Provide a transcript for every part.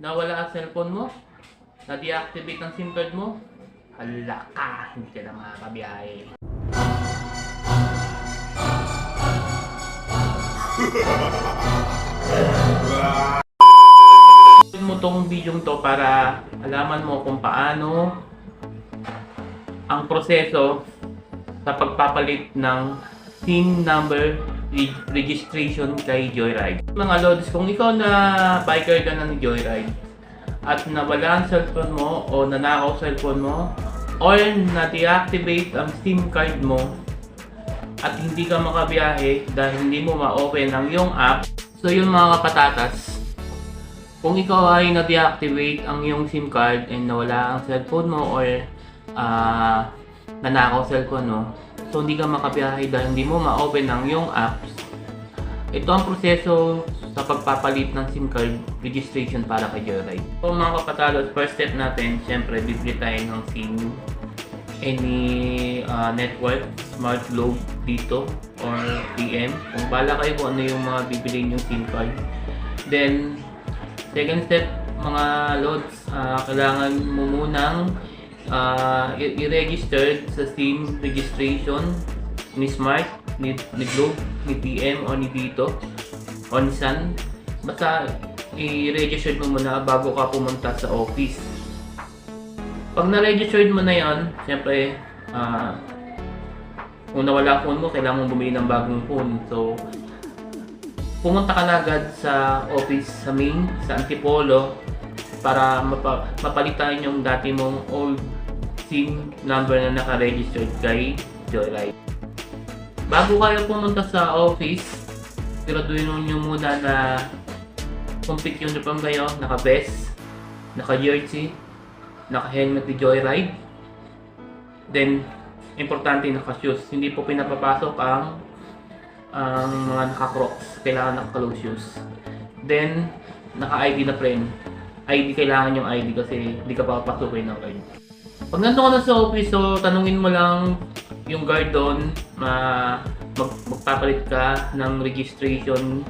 Nawala ang cellphone mo? Na-deactivate ang SIM card mo? Hala ka, hindi ka na makakabiyahe. Gawin mo tong video to para alaman mo kung paano ang proseso sa pagpapalit ng SIM number registration kay Joyride. Mga lods, kung ikaw na biker ka na ni Joyride at nawala ang cellphone mo o nanakaw cellphone mo or na-deactivate ang SIM card mo at hindi ka makabiyahe dahil hindi mo ma-open ang iyong app, so yun mga kapatatas, kung ikaw ay na-deactivate ang iyong SIM card and nawala ang cellphone mo or nanakaw cellphone mo, so hindi ka makabiyahe dahil hindi mo ma-open ang iyong apps, ito ang proseso sa pagpapalit ng SIM card registration para kay Joyride. So mga kapatalos, first step natin, syempre bibili tayo ng SIM, any network, Smart Globe dito or PM. Kung bala kayo kung ano yung mga bibiliin yung SIM card. Then, second step mga lods, kailangan mo munang i-register sa SIM registration ni Smart, ni Globe, ni PM o ni Dito o ni Sun. Basta i-register mo muna bago ka pumunta sa office. Pag na-registered mo na yon, siyempre kung nawala phone mo, kailangan mong bumili ng bagong phone. So, pumunta ka na agad sa office sa main, sa Antipolo para mapalitan yung dati mong old SIM number na naka-registered kay Joyride. Bago kayo pumunta sa office, siguraduhin nyo muna na complete yung uniform kayo, naka-vest, naka-jersey, naka-helmet ni Joyride. Then, importante naka-shoes. Hindi po pinapapasok ang mga naka-crocs. Kailangan naka-close shoes. Then, naka-ID na friend. ID, kailangan yung ID kasi hindi ka papapasukin ng guard. Pag nandun ka na sa office, so tanungin mo lang yung guard doon, magpapalit ka ng registration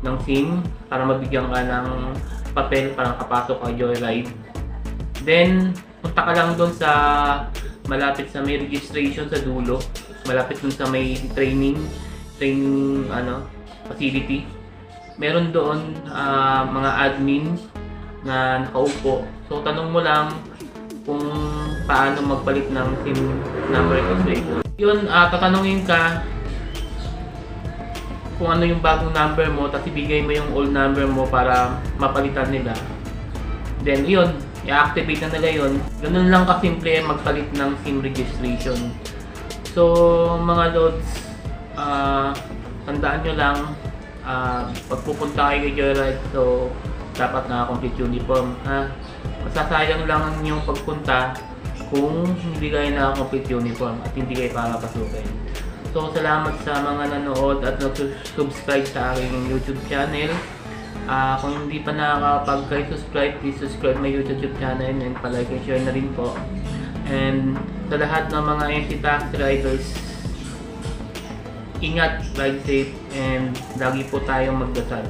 ng SIM para mabigyan ka ng papel para kapasok ka Joyride. Then, punta ka lang doon sa malapit sa may registration sa dulo, malapit doon sa may training facility. Meron doon mga admin na nakaupo. So, tanong mo lang kung paano magpalit ng SIM number registration. Yun, tatanungin ka kung ano yung bagong number mo, tapos ibigay mo yung old number mo para mapalitan nila. Then, yun, i-activate na nila yun. Ganun lang kasimple magpalit ng SIM registration. So, mga lods, tandaan nyo lang, pag pupunta kayo kay Joyride, so dapat naka-complete uniform. Masasayang lang yung pagpunta kung hindi kayo naka-complete uniform at hindi kayo papapasukin. So, salamat sa mga nanood at nag-subscribe sa aking YouTube channel. Kung hindi pa nakakapag-subscribe, please subscribe my YouTube channel and palike and share na rin po. And sa lahat ng mga MC Taxi Riders, ingat, ride safe, and lagi po tayong magdasal.